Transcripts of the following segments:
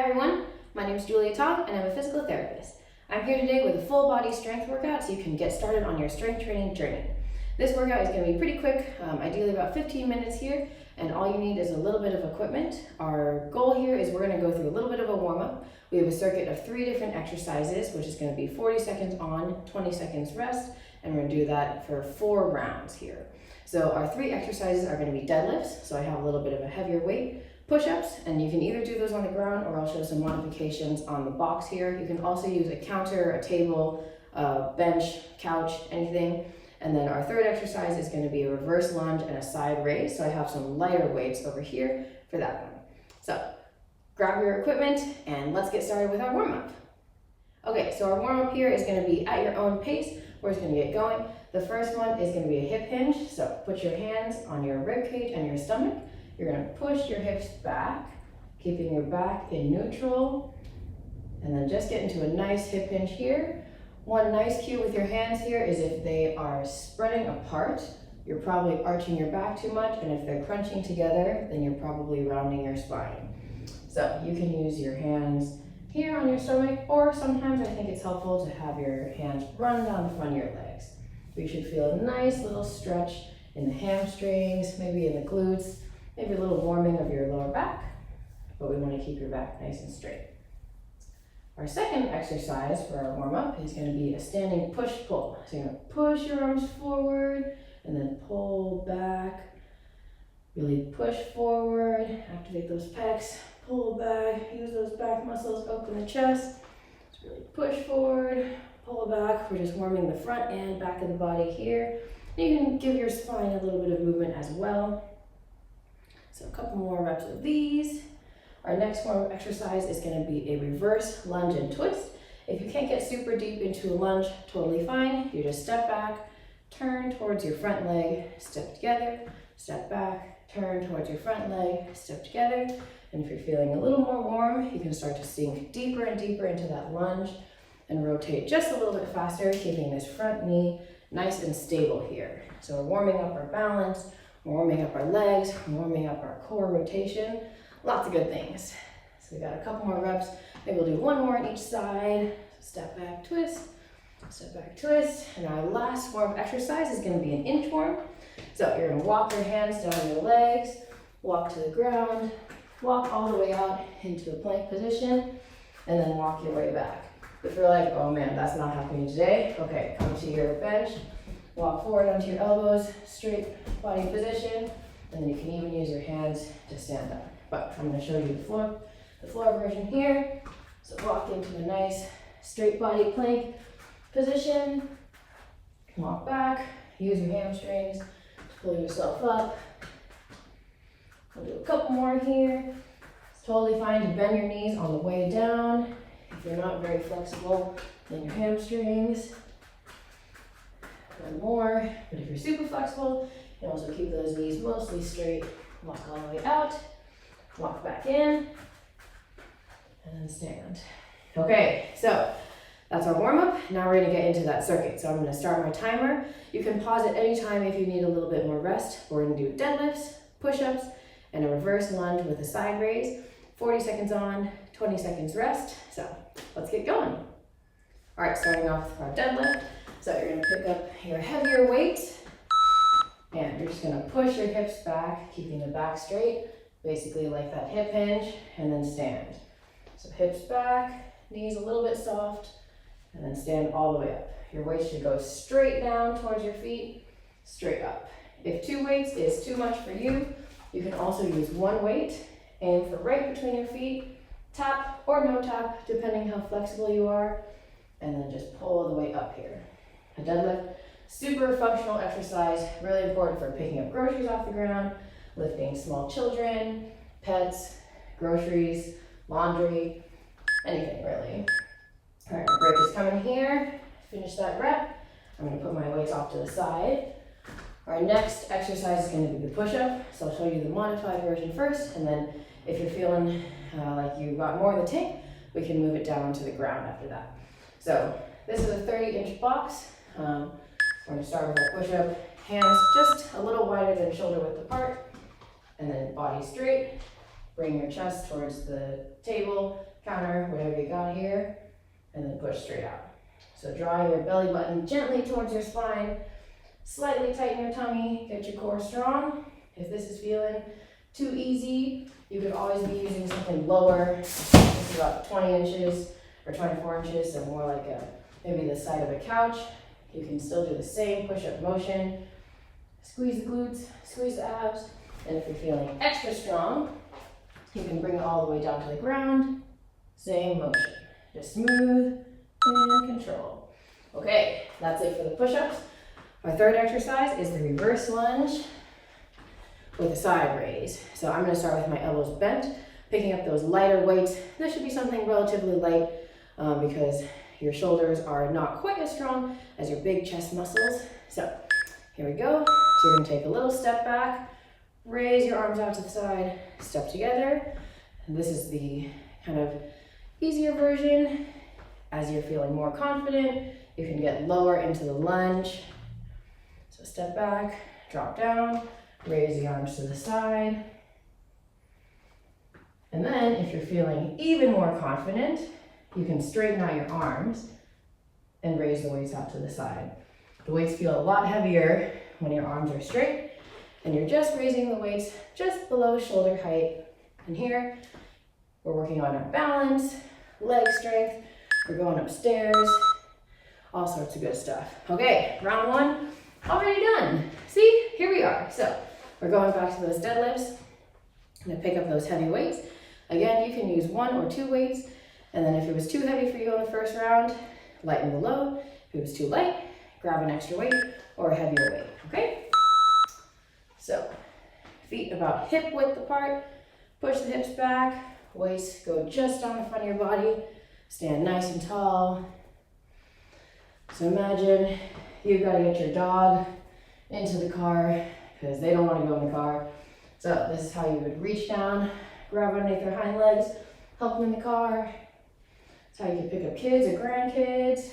everyone, my name is Julia Tang and I'm a physical therapist. I'm here today with a full body strength workout so you can get started on your strength training journey. This workout is going to be pretty quick, ideally about 15 minutes here, and all you need is a little bit of equipment. Our goal here is we're going to go through a little bit of a warm-up. We have a circuit of 3 different exercises, which is going to be 40 seconds on, 20 seconds rest, and we're going to do that for 4 rounds here. So our 3 exercises are going to be deadlifts, so I have a little bit of a heavier weight, push-ups, and you can either do those on the ground or I'll show some modifications on the box here. You can also use a counter, a table, a bench, couch, anything. And then our 3rd exercise is going to be a reverse lunge and a side raise. So I have some lighter weights over here for that one. So grab your equipment and let's get started with our warm-up. Okay, so our warm-up here is going to be at your own pace. We're just going to get going. The first one is going to be a hip hinge. So put your hands on your rib cage and your stomach. You're going to push your hips back, keeping your back in neutral, and then just get into a nice hip hinge here. One nice cue with your hands here is if they are spreading apart, you're probably arching your back too much, and if they're crunching together, then you're probably rounding your spine. So you can use your hands here on your stomach, or sometimes I think it's helpful to have your hands run down the front of your legs. You should feel a nice little stretch in the hamstrings, maybe in the glutes, maybe a little warming of your lower back, but we want to keep your back nice and straight. Our second exercise for our warm-up is going to be a standing push-pull. So you're going to push your arms forward and then pull back. Really push forward, activate those pecs, pull back, use those back muscles, open the chest. Just really push forward, pull back. We're just warming the front and back of the body here. And you can give your spine a little bit of movement as well. So a couple more reps of these. Our next warm-up exercise is going to be a reverse lunge and twist. If you can't get super deep into a lunge, totally fine. You just step back, turn towards your front leg, step together, step back, turn towards your front leg, step together. And if you're feeling a little more warm, you can start to sink deeper and deeper into that lunge and rotate just a little bit faster, keeping this front knee nice and stable here. So we're warming up our balance, we're warming up our legs, we're warming up our core rotation. Lots of good things. So we got a couple more reps. Maybe we'll do one more on each side. Step back, twist, step back, twist. And our last warm-up exercise is going to be an inchworm. So you're going to walk your hands down your legs, walk to the ground, walk all the way out into a plank position, and then walk your way back. If you're like, oh man, that's not happening today, okay, come to your bench, walk forward onto your elbows, straight body position, and then you can even use your hands to stand up. But I'm going to show you the floor version here. So walk into a nice straight body plank position, walk back, use your hamstrings to pull yourself up. We'll do a couple more here. It's totally fine to bend your knees on the way down. If you're not very flexible, then your hamstrings. One more, but if you're super flexible, you can also keep those knees mostly straight. Walk all the way out. Walk back in, and then stand. Okay, so that's our warm-up. Now we're gonna get into that circuit. So I'm gonna start my timer. You can pause at any time if you need a little bit more rest. We're gonna do deadlifts, push-ups, and a reverse lunge with a side raise. 40 seconds on, 20 seconds rest. So let's get going. All right, starting off with our deadlift. So you're gonna pick up your heavier weight, and you're just gonna push your hips back, keeping the back straight. Basically like that hip hinge, and then stand. So hips back, knees a little bit soft, and then stand all the way up. Your weight should go straight down towards your feet, straight up. If 2 weights is too much for you, you can also use 1 weight, aim for right between your feet, tap or no tap, depending how flexible you are, and then just pull all the way up here. A deadlift, super functional exercise, really important for picking up groceries off the ground, lifting small children, pets, groceries, laundry, anything really. All right, our break is coming here. Finish that rep. I'm gonna put my weights off to the side. Our next exercise is gonna be the push-up. So I'll show you the modified version first, and then if you're feeling like you got more in the tank, we can move it down to the ground after that. So this is a 30-inch box. We're gonna start with our push-up. Hands just a little wider than shoulder width apart. And then body straight, Bring your chest towards the table, counter, whatever you got here, and then push straight out. So draw your belly button gently towards your spine, slightly tighten your tummy, get your core strong. If this is feeling too easy, you could always be using something lower. This is about 20 inches or 24 inches, so more like maybe the side of a couch. You can still do the same push-up motion. Squeeze the glutes, squeeze the abs, and if you're feeling extra strong, you can bring it all the way down to the ground. Same motion, just smooth and control. Okay, that's it for the push-ups. Our third exercise is the reverse lunge with a side raise. So I'm gonna start with my elbows bent, picking up those lighter weights. This should be something relatively light because your shoulders are not quite as strong as your big chest muscles. So here we go. So you're gonna take a little step back, raise your arms out to the side, step together. And this is the kind of easier version. As you're feeling more confident, you can get lower into the lunge. So step back, drop down, raise the arms to the side. And then if you're feeling even more confident, you can straighten out your arms and raise the weights out to the side. The weights feel a lot heavier when your arms are straight and you're just raising the weights just below shoulder height. And here, we're working on our balance, leg strength, we're going upstairs, all sorts of good stuff. Okay, round one, already done. See, here we are. So we're going back to those deadlifts. I'm gonna pick up those heavy weights. Again, you can use 1 or 2 weights, and then if it was too heavy for you on the first round, lighten the load. If it was too light, grab an extra weight or a heavier weight, okay? So, feet about hip width apart, push the hips back, weights go just on the front of your body, stand nice and tall. So imagine you've got to get your dog into the car because they don't want to go in the car. So this is how you would reach down, grab underneath their hind legs, help them in the car. It's how you can pick up kids or grandkids.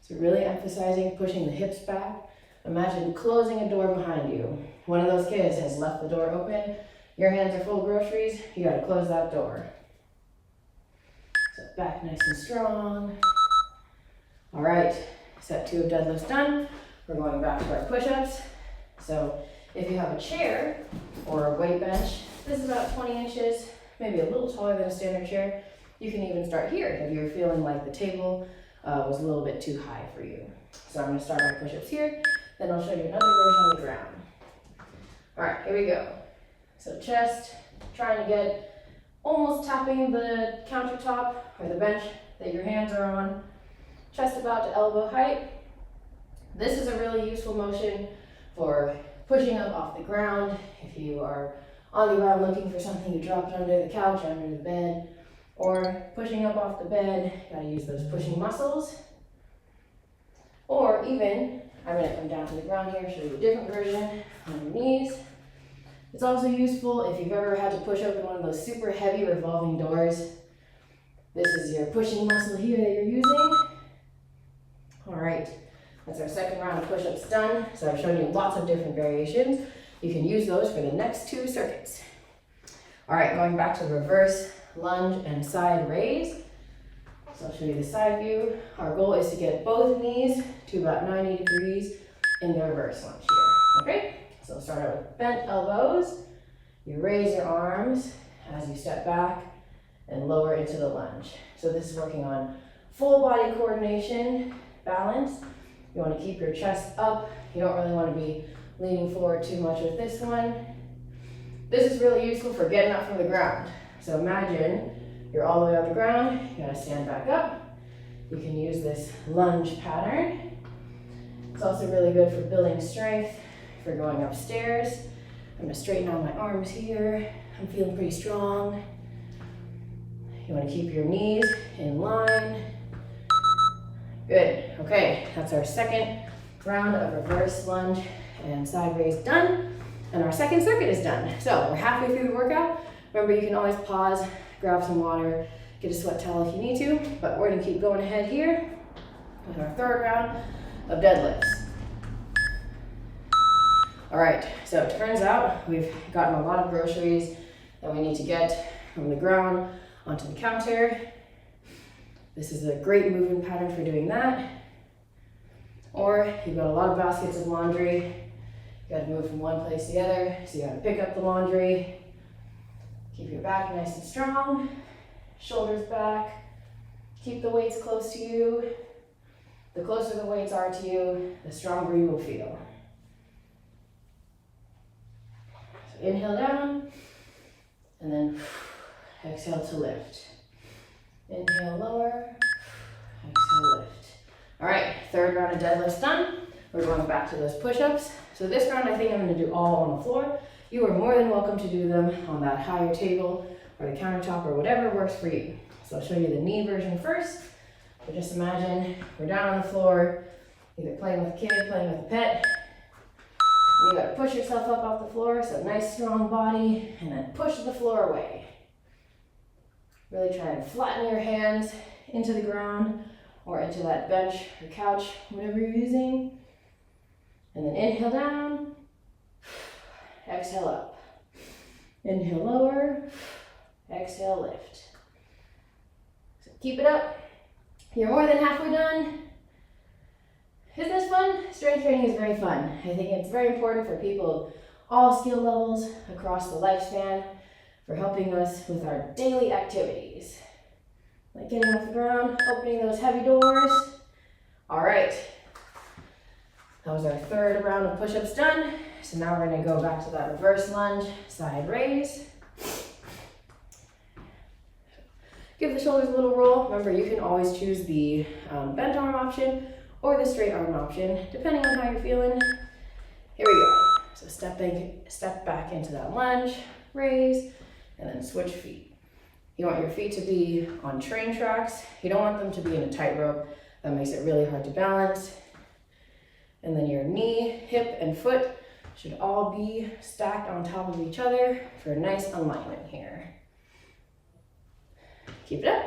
So really emphasizing pushing the hips back. Imagine closing a door behind you. One of those kids has left the door open. Your hands are full of groceries. You got to close that door. So back nice and strong. All right, set 2 of deadlifts done. We're going back to our push-ups. So if you have a chair or a weight bench, this is about 20 inches, maybe a little taller than a standard chair. You can even start here if you're feeling like the table was a little bit too high for you. So I'm gonna start my push-ups here, then I'll show you another version on the ground. All right, here we go. So chest, trying to get almost tapping the countertop or the bench that your hands are on. Chest about to elbow height. This is a really useful motion for pushing up off the ground. If you are on the ground looking for something to drop under the couch, under the bed, or pushing up off the bed, you gotta use those pushing muscles. Or even, I'm gonna come down to the ground here, show you a different version on your knees. It's also useful if you've ever had to push open one of those super heavy revolving doors. This is your pushing muscle here that you're using. All right, that's our second round of push-ups done. So I've shown you lots of different variations. You can use those for the next 2 circuits. All right, going back to reverse lunge and side raise. So I'll show you the side view. Our goal is to get both knees to about 90 degrees in the reverse lunge here, okay? So we'll start out with bent elbows. You raise your arms as you step back and lower into the lunge. So this is working on full body coordination, balance. You want to keep your chest up. You don't really want to be leaning forward too much with this one. This is really useful for getting up from the ground. So imagine you're all the way on the ground, you gotta stand back up. You can use this lunge pattern. It's also really good for building strength, for going upstairs. I'm gonna straighten out my arms here. I'm feeling pretty strong. You wanna keep your knees in line. Good, okay, that's our second round of reverse lunge and side raise done. And our second circuit is done. So we're halfway through the workout. Remember, you can always pause, grab some water, get a sweat towel if you need to, but we're gonna keep going ahead here with our third round of deadlifts. All right, so it turns out we've gotten a lot of groceries that we need to get from the ground onto the counter. This is a great movement pattern for doing that. Or you've got a lot of baskets of laundry. You got to move from one place to the other, so you got to pick up the laundry. Keep your back nice and strong, shoulders back. Keep the weights close to you. The closer the weights are to you, the stronger you will feel. So inhale down, and then exhale to lift. Inhale, lower, exhale, lift. All right, third round of deadlifts done. We're going back to those push-ups. So this round, I think I'm gonna do all on the floor. You are more than welcome to do them on that higher table or the countertop or whatever works for you. So I'll show you the knee version first. So just imagine we're down on the floor, either playing with a kid, playing with a pet. You gotta push yourself up off the floor, so nice strong body, and then push the floor away. Really try and flatten your hands into the ground or into that bench or couch, whatever you're using. And then inhale down, exhale up. Inhale lower, exhale lift. So keep it up. You're more than halfway done. Isn't this fun? Strength training is very fun. I think it's very important for people of all skill levels across the lifespan for helping us with our daily activities. Like getting off the ground, opening those heavy doors. All right. That was our third round of push-ups done. So now we're gonna go back to that reverse lunge, side raise. Give the shoulders a little roll. Remember, you can always choose the bent arm option or the straight arm option, depending on how you're feeling. Here we go. So step back into that lunge, raise, and then switch feet. You want your feet to be on train tracks. You don't want them to be in a tightrope. That makes it really hard to balance. And then your knee, hip, and foot should all be stacked on top of each other for a nice alignment here. Keep it up.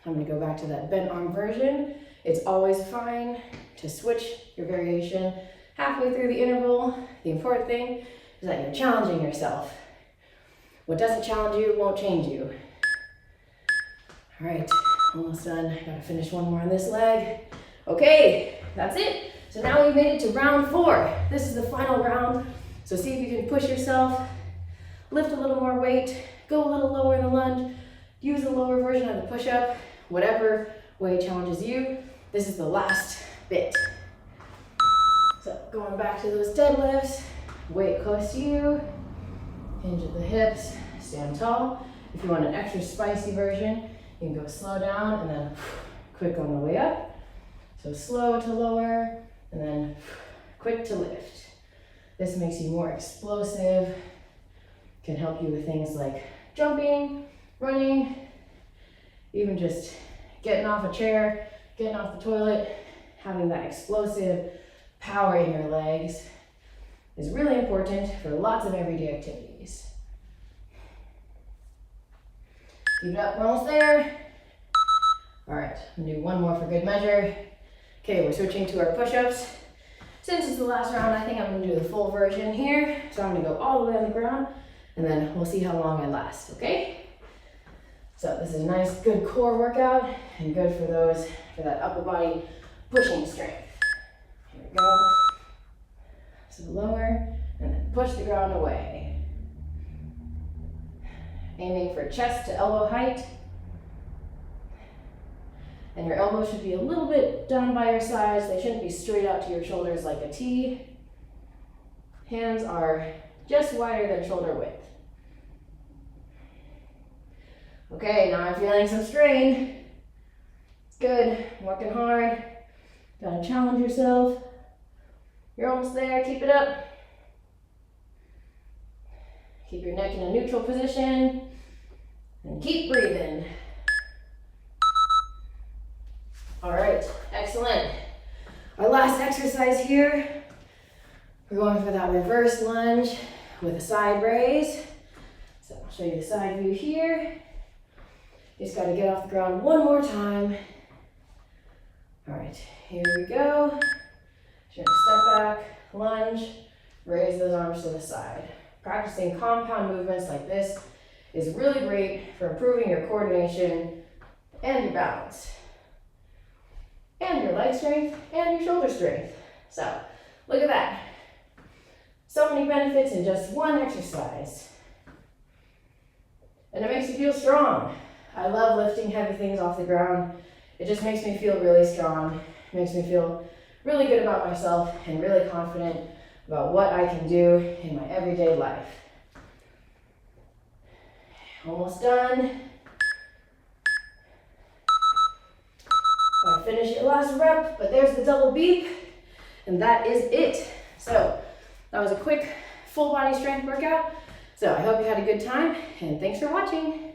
I'm gonna go back to that bent arm version. It's always fine to switch your variation halfway through the interval. The important thing is that you're challenging yourself. What doesn't challenge you won't change you. All right, almost done. Gotta finish one more on this leg. Okay, that's it. So now we've made it to round 4. This is the final round. So see if you can push yourself, lift a little more weight, go a little lower in the lunge, use the lower version of the push-up, whatever way challenges you. This is the last bit. So going back to those deadlifts, weight close to you, hinge at the hips, stand tall. If you want an extra spicy version, you can go slow down and then quick on the way up. So slow to lower and then quick to lift. This makes you more explosive, can help you with things like jumping, running, even just getting off a chair, getting off the toilet. Having that explosive power in your legs is really important for lots of everyday activities. Keep it up, we're almost there. All right, I'm gonna do one more for good measure. Okay, we're switching to our push-ups. Since it's the last round, I think I'm gonna do the full version here. So I'm gonna go all the way on the ground and then we'll see how long I last, okay? So this is a nice, good core workout and good for that upper body pushing strength. Here we go. So lower and then push the ground away. Aiming for chest to elbow height. And your elbows should be a little bit down by your sides. They shouldn't be straight out to your shoulders like a T. Hands are just wider than shoulder width. Okay, now I'm feeling some strain. Good, working hard. Gotta challenge yourself. You're almost there, keep it up. Keep your neck in a neutral position and keep breathing. All right, excellent. Our last exercise here, we're going for that reverse lunge with a side raise. So I'll show you the side view here. You just gotta get off the ground one more time. All right, here we go. You're gonna step back, lunge, raise those arms to the side. Practicing compound movements like this is really great for improving your coordination and your balance, and your leg strength and your shoulder strength. So look at that. So many benefits in just one exercise. And it makes you feel strong. I love lifting heavy things off the ground. It just makes me feel really strong. It makes me feel really good about myself and really confident about what I can do in my everyday life. Almost done. Gotta finish your last rep, but there's the double beep, and that is it. So that was a quick full body strength workout. So I hope you had a good time, and thanks for watching.